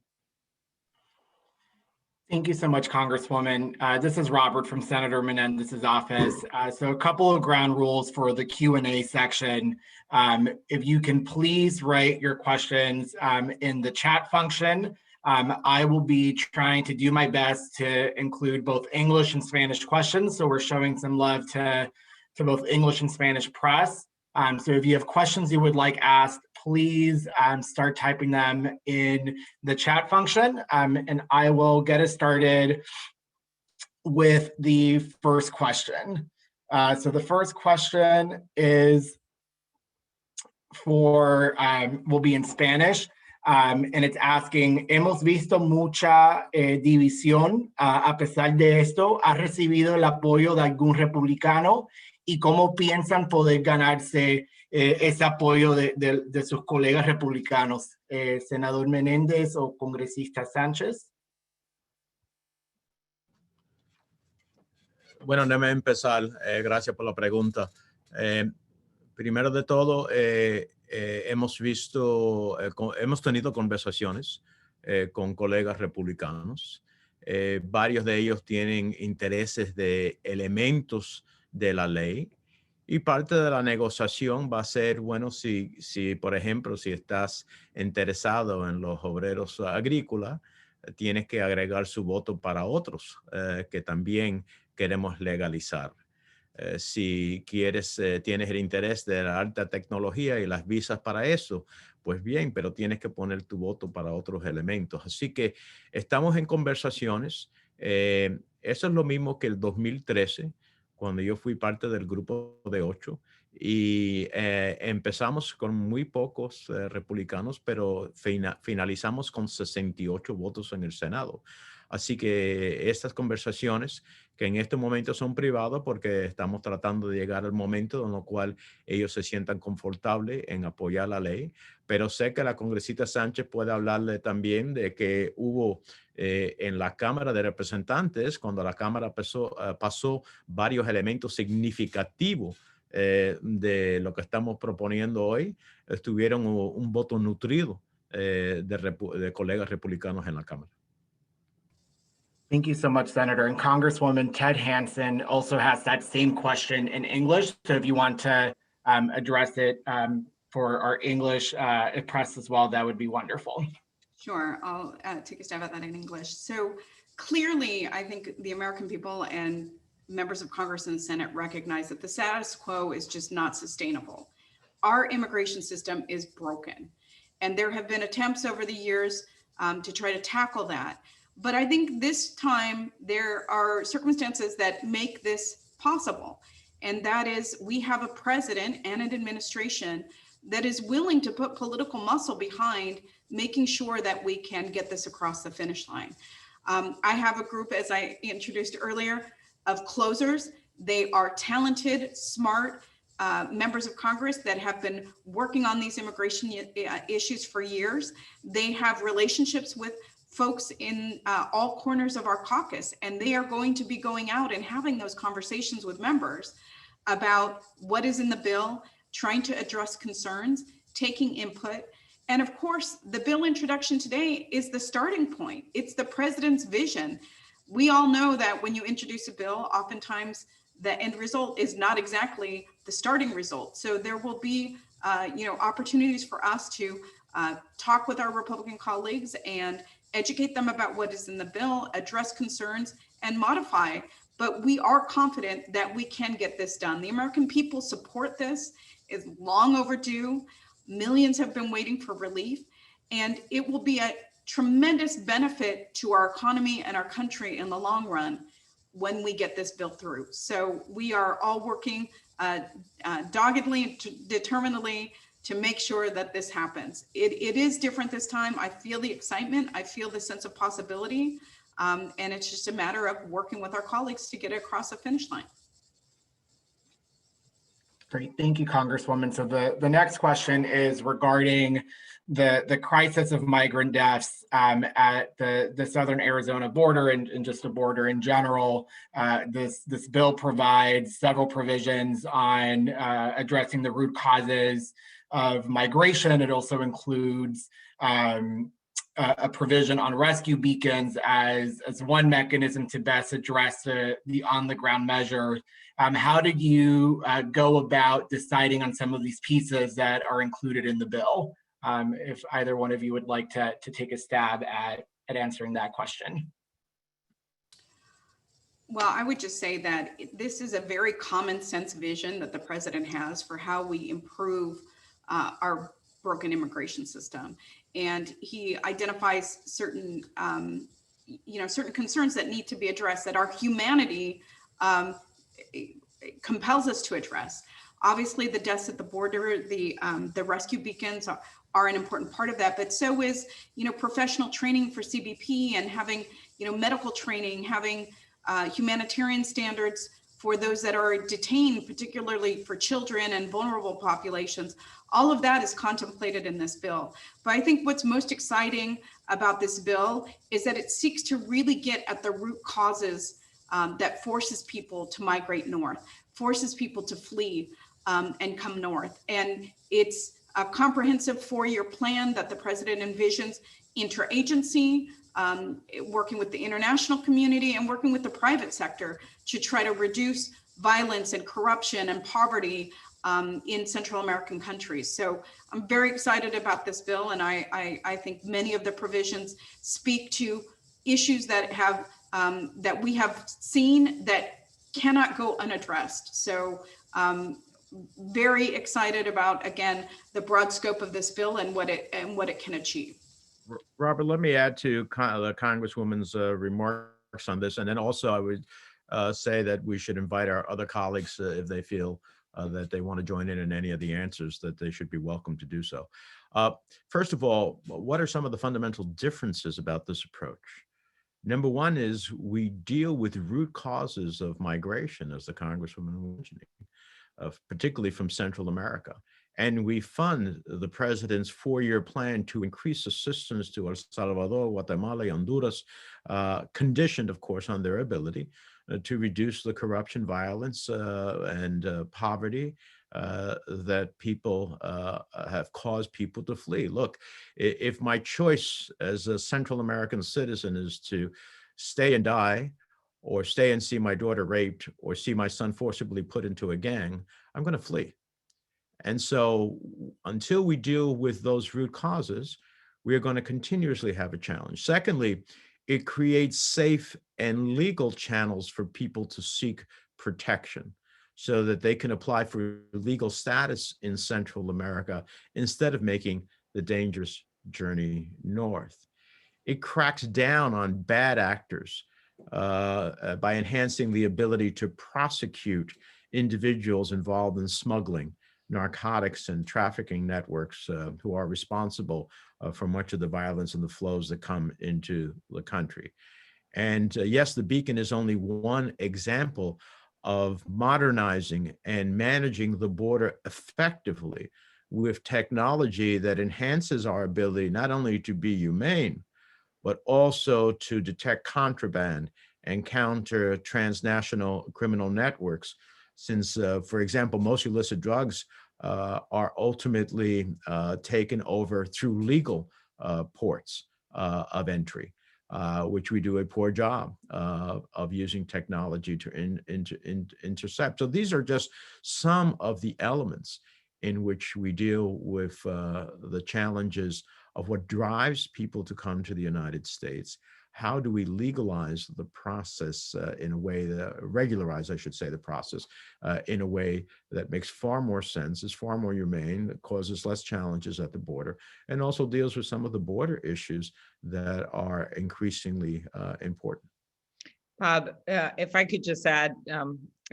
Thank you so much, Congresswoman. This is Robert from Senator Menendez's office. So a couple of ground rules for the Q&A section. If you can please write your questions in the chat function. I will be trying to do my best to include both English and Spanish questions. So we're showing some love to both English and Spanish press. So if you have questions you would like asked, please start typing them in the chat function, and I will get us started with the first question. So the first question is will be in Spanish, and it's asking, hemos visto mucha división, a pesar de esto, ¿ha recibido el apoyo de algún republicano? ¿Y cómo piensan poder ganarse ese apoyo de sus colegas republicanos? Senador Menendez o congresista Sánchez. Bueno, déjame empezar. Gracias por la pregunta. Primero de todo, hemos tenido conversaciones con colegas republicanos. Varios de ellos tienen intereses de elementos de la ley, y parte de la negociación va a ser, bueno, si por ejemplo, si estás interesado en los obreros agrícolas, tienes que agregar su voto para otros que también queremos legalizar. Si tienes el interés de la alta tecnología y las visas para eso, pues bien, pero tienes que poner tu voto para otros elementos. Así que estamos en conversaciones. Eso es lo mismo que el 2013, cuando yo fui parte del grupo de 8 y empezamos con muy pocos republicanos, pero finalizamos con 68 votos en el Senado. Así que estas conversaciones, que en este momento son privadas porque estamos tratando de llegar al momento en el cual ellos se sientan confortables en apoyar la ley, pero sé que la congresista Sánchez puede hablarle también de que hubo en la Cámara de Representantes, cuando la Cámara pasó varios elementos significativos de lo que estamos proponiendo hoy, tuvieron un voto nutrido de colegas republicanos en la Cámara. Thank you so much, Senator. And Congresswoman Ted Hansen also has that same question in English. So if you want to address it for our English press as well, that would be wonderful. Sure, I'll take a stab at that in English. So clearly, I think the American people and members of Congress and the Senate recognize that the status quo is just not sustainable. Our immigration system is broken. And there have been attempts over the years to try to tackle that. But I think this time there are circumstances that make this possible. And that is, we have a president and an administration that is willing to put political muscle behind making sure that we can get this across the finish line. I have a group, as I introduced earlier, of closers. They are talented, smart members of Congress that have been working on these immigration issues for years. They have relationships with folks in all corners of our caucus, and they are going to be going out and having those conversations with members about what is in the bill, trying to address concerns, taking input. And of course, the bill introduction today is the starting point. It's the president's vision. We all know that when you introduce a bill, oftentimes the end result is not exactly the starting result. So there will be opportunities for us to talk with our Republican colleagues and educate them about what is in the bill, address concerns, and modify. But we are confident that we can get this done. The American people support this. It's long overdue. Millions have been waiting for relief, and it will be a tremendous benefit to our economy and our country in the long run when we get this bill through. So we are all working doggedly, determinedly to make sure that this happens. It is different this time. I feel the excitement. I feel the sense of possibility. And it's just a matter of working with our colleagues to get it across the finish line. Great, thank you, Congresswoman. So the next question is regarding the crisis of migrant deaths at the southern Arizona border and just the border in general. This bill provides several provisions on addressing the root causes of migration. It also includes a provision on rescue beacons as one mechanism to best address the on-the-ground measure. How did you go about deciding on some of these pieces that are included in the bill? If either one of you would like to take a stab at answering that question. Well, I would just say that this is a very common sense vision that the president has for how we improve our broken immigration system. And he identifies certain, certain concerns that need to be addressed, that our humanity compels us to address. Obviously, the deaths at the border, the rescue beacons are an important part of that, but so is, professional training for CBP and having, medical training, having humanitarian standards for those that are detained, particularly for children and vulnerable populations. All of that is contemplated in this bill. But I think what's most exciting about this bill is that it seeks to really get at the root causes that forces people to migrate north, forces people to flee and come north. And it's a comprehensive 4-year plan that the president envisions, interagency, working with the international community and working with the private sector to try to reduce violence and corruption and poverty in Central American countries. So I'm very excited about this bill, and I think many of the provisions speak to issues that have that we have seen that cannot go unaddressed. So very excited about, again, the broad scope of this bill and what it can achieve. Robert, let me add to the Congresswoman's remarks on this. And then also I would say that we should invite our other colleagues if they feel that they want to join in any of the answers, that they should be welcome to do so. First of all, what are some of the fundamental differences about this approach? Number one is we deal with root causes of migration, as the Congresswoman was mentioning, particularly from Central America. And we fund the president's 4-year plan to increase assistance to El Salvador, Guatemala, and Honduras, conditioned, of course, on their ability to reduce the corruption, violence, and poverty that people have caused people to flee. Look, if my choice as a Central American citizen is to stay and die, or stay and see my daughter raped, or see my son forcibly put into a gang, I'm going to flee. And so until we deal with those root causes, we are going to continuously have a challenge. Secondly, it creates safe and legal channels for people to seek protection so that they can apply for legal status in Central America instead of making the dangerous journey north. It cracks down on bad actors by enhancing the ability to prosecute individuals involved in smuggling, narcotics, and trafficking networks who are responsible for much of the violence and the flows that come into the country. And yes, the beacon is only one example of modernizing and managing the border effectively with technology that enhances our ability not only to be humane, but also to detect contraband and counter transnational criminal networks. Since, for example, most illicit drugs are ultimately taken over through legal ports of entry, which we do a poor job of using technology to intercept. So these are just some of the elements in which we deal with the challenges of what drives people to come to the United States. How do we legalize the process in a way that, regularize, I should say, the process in a way that makes far more sense, is far more humane, that causes less challenges at the border, and also deals with some of the border issues that are increasingly important. Bob, if I could just add,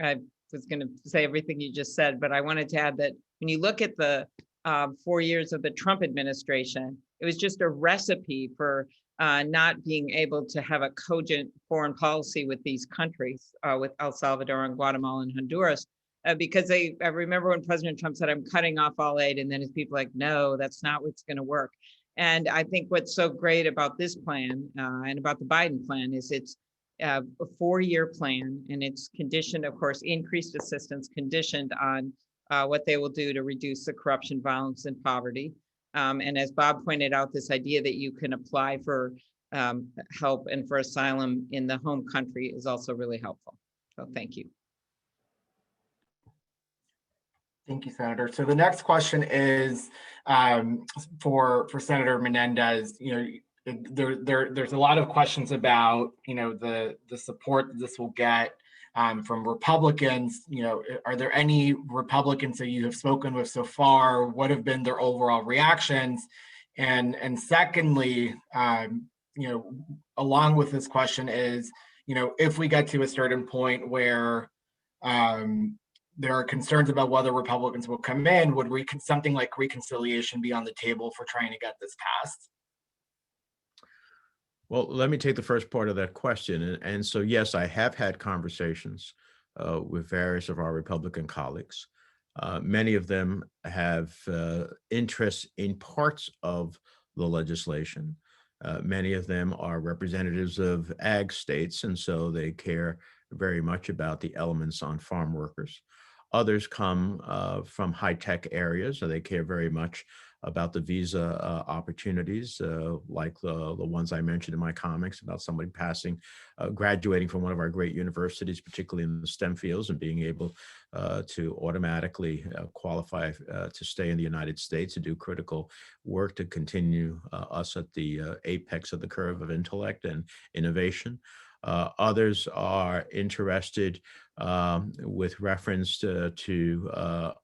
I was going to say everything you just said, but I wanted to add that when you look at the 4 years of the Trump administration, it was just a recipe for not being able to have a cogent foreign policy with these countries, with El Salvador and Guatemala and Honduras, because I remember when President Trump said, I'm cutting off all aid, and then his people like, no, that's not what's going to work. And I think what's so great about this plan and about the Biden plan is it's a 4-year plan, and it's conditioned, of course, increased assistance conditioned on what they will do to reduce the corruption, violence, and poverty. And as Bob pointed out, this idea that you can apply for help and for asylum in the home country is also really helpful. So thank you. Thank you, Senator. So the next question is for Senator Menendez. You know, there's a lot of questions about, you know, the support that this will get from Republicans. You know, are there any Republicans that you have spoken with so far? What have been their overall reactions? And secondly, you know, along with this question is, you know, if we get to a certain point where there are concerns about whether Republicans will come in, would something like reconciliation be on the table for trying to get this passed? Well, let me take the first part of that question. And so, yes, I have had conversations with various of our Republican colleagues. Many of them have interests in parts of the legislation. Many of them are representatives of ag states, and so they care very much about the elements on farm workers. Others come from high-tech areas, so they care very much about the visa opportunities, like the ones I mentioned in my comments about somebody graduating from one of our great universities, particularly in the STEM fields, and being able to automatically qualify to stay in the United States to do critical work to continue us at the apex of the curve of intellect and innovation. Others are interested with reference to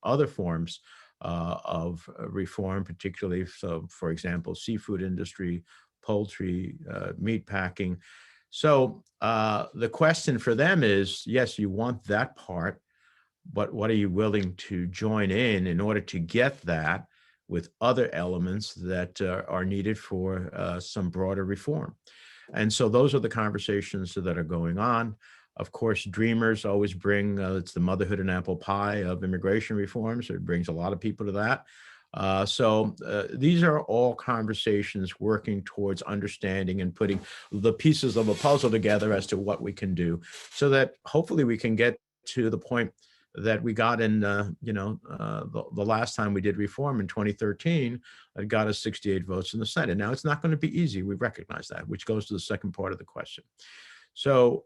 other forms of reform, particularly, so, for example, seafood industry, poultry, meat packing. So the question for them is, yes, you want that part, but what are you willing to join in order to get that with other elements that are needed for some broader reform? And so those are the conversations that are going on. Of course, dreamers always bring, it's the motherhood and apple pie of immigration reforms. It brings a lot of people to that. So these are all conversations working towards understanding and putting the pieces of a puzzle together as to what we can do, so that hopefully we can get to the point that we got in, the last time we did reform in 2013, it got us 68 votes in the Senate. Now, it's not going to be easy. We recognize that, which goes to the second part of the question. So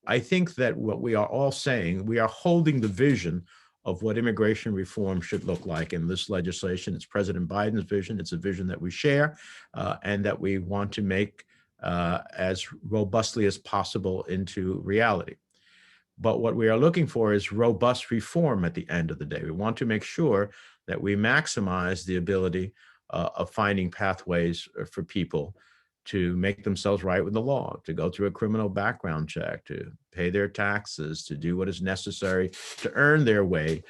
I think that what we are all saying, we are holding the vision of what immigration reform should look like in this legislation. It's President Biden's vision. It's a vision that we share and that we want to make as robustly as possible into reality. But what we are looking for is robust reform at the end of the day. We want to make sure that we maximize the ability of finding pathways for people to make themselves right with the law, to go through a criminal background check, to pay their taxes, to do what is necessary to earn their way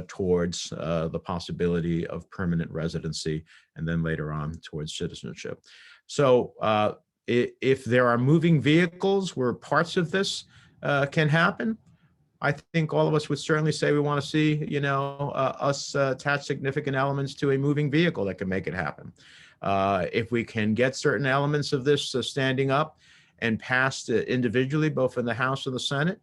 towards the possibility of permanent residency, and then later on towards citizenship. So if there are moving vehicles where parts of this can happen, I think all of us would certainly say we want to see, us attach significant elements to a moving vehicle that can make it happen. If we can get certain elements of this standing up and passed individually, both in the House and the Senate,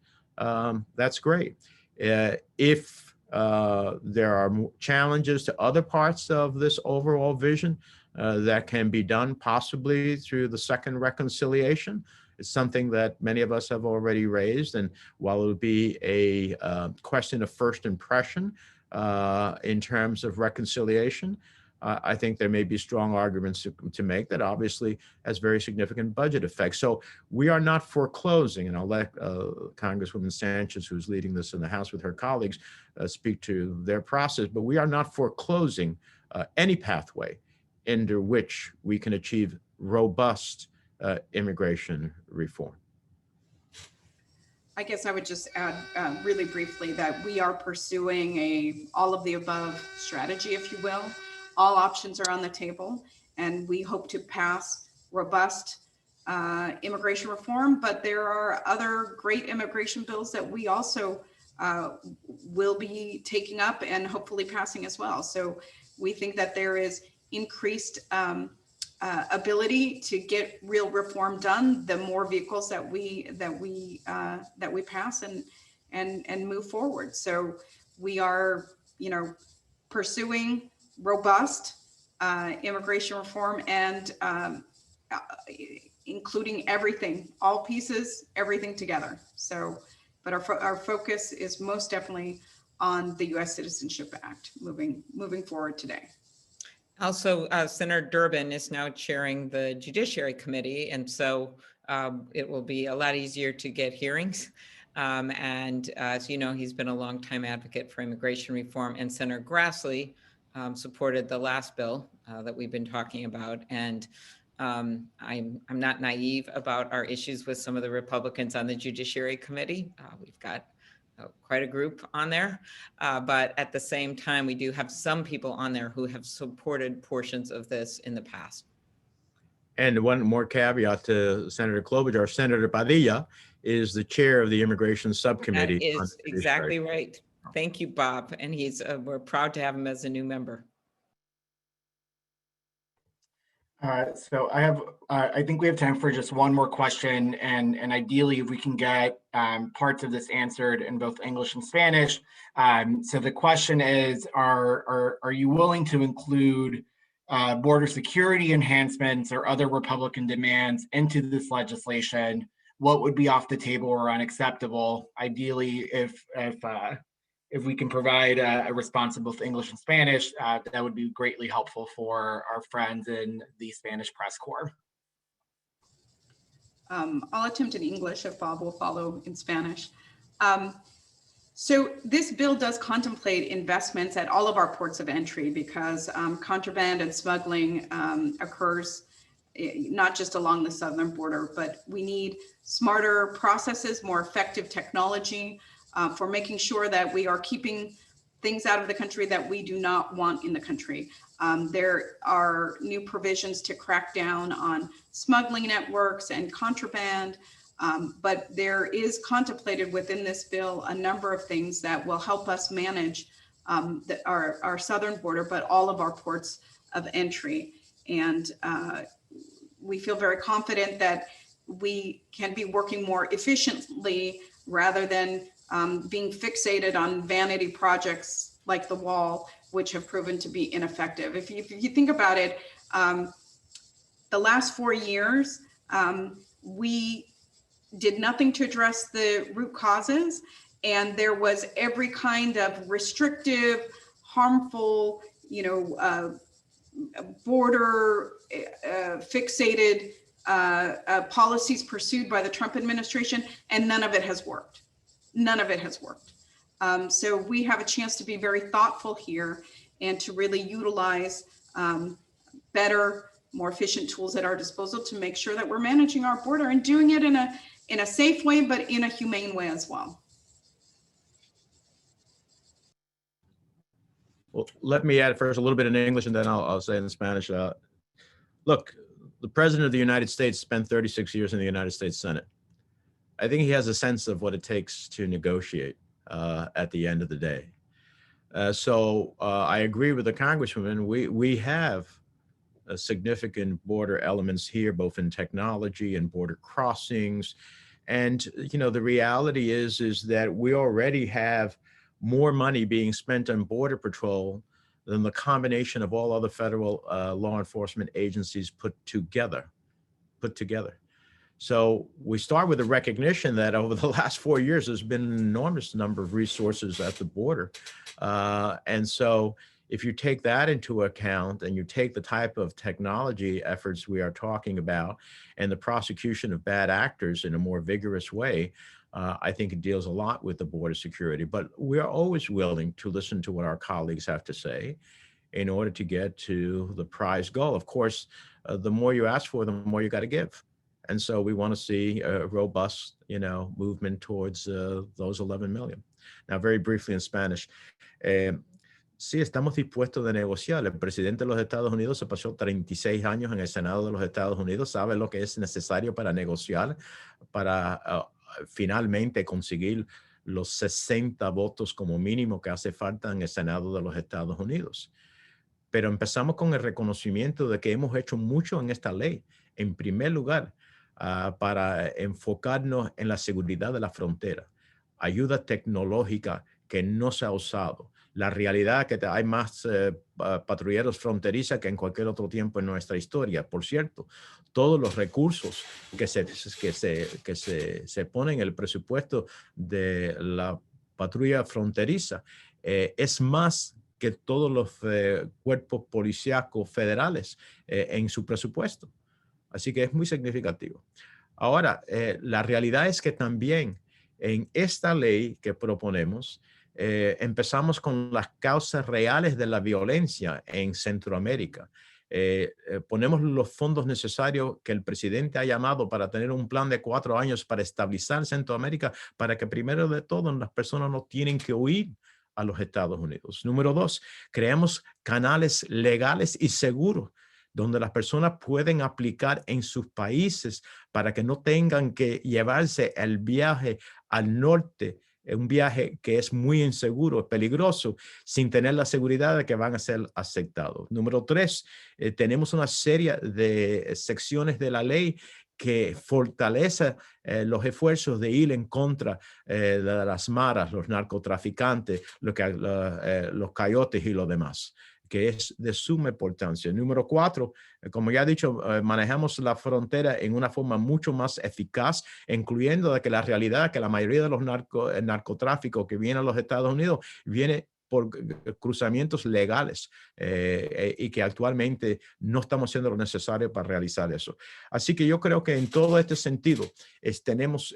that's great. If there are challenges to other parts of this overall vision that can be done possibly through the second reconciliation, it's something that many of us have already raised. And while it would be a question of first impression in terms of reconciliation, I think there may be strong arguments to make that obviously has very significant budget effects. So we are not foreclosing, and I'll let Congresswoman Sanchez, who's leading this in the House with her colleagues, speak to their process, but we are not foreclosing any pathway into which we can achieve robust immigration reform. I guess I would just add really briefly that we are pursuing a all of the above strategy, if you will. All options are on the table, and we hope to pass robust immigration reform, but there are other great immigration bills that we also will be taking up and hopefully passing as well. So we think that there is increased ability to get real reform done, the more vehicles that we pass and move forward. So we are, pursuing robust immigration reform and including everything, all pieces, everything together. So, but our focus is most definitely on the U.S. Citizenship Act moving forward today. Also, Senator Durbin is now chairing the Judiciary Committee, and so it will be a lot easier to get hearings. And as you know, he's been a longtime advocate for immigration reform, and Senator Grassley supported the last bill that we've been talking about. And I'm not naive about our issues with some of the Republicans on the Judiciary Committee. We've got quite a group on there, but at the same time, we do have some people on there who have supported portions of this in the past. And one more caveat to Senator Klobuchar, Senator Padilla is the chair of the Immigration Subcommittee. That is exactly right. Thank you, Bob. And we're proud to have him as a new member. So I think we have time for just one more question, and ideally if we can get parts of this answered in both English and Spanish. So the question is, are you willing to include border security enhancements or other Republican demands into this legislation? What would be off the table or unacceptable? Ideally, if we can provide a response in both English and Spanish, that would be greatly helpful for our friends in the Spanish press corps. I'll attempt in English if Bob will follow in Spanish. So this bill does contemplate investments at all of our ports of entry because contraband and smuggling occurs not just along the southern border, but we need smarter processes, more effective technology for making sure that we are keeping things out of the country that we do not want in the country. There are new provisions to crack down on smuggling networks and contraband, but there is contemplated within this bill a number of things that will help us manage our southern border, but all of our ports of entry. And we feel very confident that we can be working more efficiently rather than being fixated on vanity projects like the wall, which have proven to be ineffective. If you think about it, the last 4 years, we did nothing to address the root causes, and there was every kind of restrictive, harmful, border fixated policies pursued by the Trump administration, and none of it has worked. None of it has worked. So we have a chance to be very thoughtful here and to really utilize better, more efficient tools at our disposal to make sure that we're managing our border and doing it in a safe way, but in a humane way as well. Well, let me add first a little bit in English and then I'll say in Spanish. Look, the President of the United States spent 36 years in the United States Senate. I think he has a sense of what it takes to negotiate at the end of the day. So I agree with the Congresswoman. We have significant border elements here, both in technology and border crossings. And, the reality is that we already have more money being spent on Border Patrol than the combination of all other federal law enforcement agencies put together. So we start with the recognition that over the last 4 years, there's been an enormous number of resources at the border. And so if you take that into account and you take the type of technology efforts we are talking about and the prosecution of bad actors in a more vigorous way, I think it deals a lot with the border security. But we are always willing to listen to what our colleagues have to say in order to get to the prize goal. Of course, the more you ask for, the more you got to give. And so we want to see a robust, movement towards those 11 million. Now, very briefly in Spanish. Sí, estamos dispuestos de negociar. El presidente de los Estados Unidos se pasó 36 años en el Senado de los Estados Unidos, sabe lo que es necesario para negociar, para finalmente conseguir los 60 votos como mínimo que hace falta en el Senado de los Estados Unidos. Pero empezamos con el reconocimiento de que hemos hecho mucho en esta ley. En primer lugar, para enfocarnos en la seguridad de la frontera, ayuda tecnológica que no se ha usado. La realidad es que hay más patrulleros fronterizos que en cualquier otro tiempo en nuestra historia. Por cierto, todos los recursos que se ponen en el presupuesto de la patrulla fronteriza es más que todos los cuerpos policíacos federales en su presupuesto. Así que es muy significativo. Ahora, la realidad es que también en esta ley que proponemos, empezamos con las causas reales de la violencia en Centroamérica. Ponemos los fondos necesarios que el presidente ha llamado para tener un plan de 4 años para estabilizar Centroamérica, para que primero de todo las personas no tienen que huir a los Estados Unidos. Número 2, creamos canales legales y seguros donde las personas pueden aplicar en sus países para que no tengan que llevarse el viaje al norte, un viaje que es muy inseguro, es peligroso, sin tener la seguridad de que van a ser aceptados. Número 3, tenemos una serie de secciones de la ley que fortalece los esfuerzos de ir en contra de las maras, los narcotraficantes, los coyotes y lo demás, que es de suma importancia. Número 4, como ya he dicho, manejamos la frontera en una forma mucho más eficaz, incluyendo de que la realidad es que la mayoría de los narcotráficos que vienen a los Estados Unidos viene por cruzamientos legales y que actualmente no estamos haciendo lo necesario para realizar eso. Así que yo creo que en todo este sentido tenemos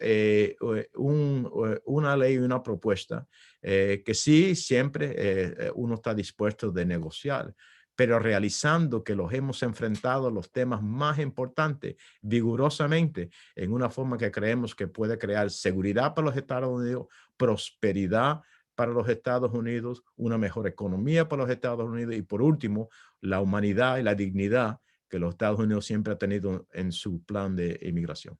una ley y una propuesta que sí, siempre uno está dispuesto de negociar, pero realizando que los hemos enfrentado los temas más importantes vigorosamente en una forma que creemos que puede crear seguridad para los Estados Unidos, prosperidad para los Estados Unidos, una mejor economía para los Estados Unidos y por último, la humanidad y la dignidad que los Estados Unidos siempre ha tenido en su plan de inmigración.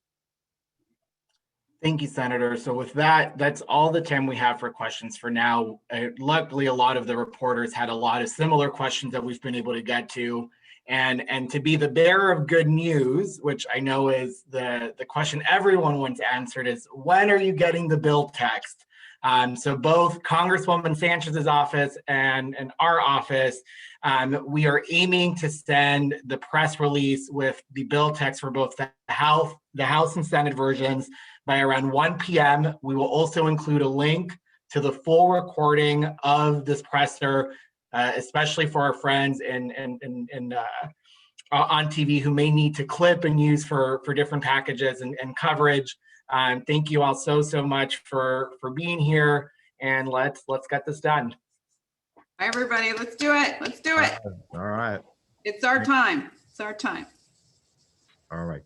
Thank you, Senator. So with that, that's all the time we have for questions for now. Luckily, a lot of the reporters had a lot of similar questions that we've been able to get to. And to be the bearer of good news, which I know is the question everyone wants answered, is when are you getting the bill text? So both Congresswoman Sanchez's office and our office, we are aiming to send the press release with the bill text for both the House and Senate versions by around 1 p.m. We will also include a link to the full recording of this presser, especially for our friends on TV who may need to clip and use for different packages and coverage. Thank you all so much for being here, and let's get this done. Bye, everybody. Let's do it. Let's do it. All right. It's our time. It's our time. All right.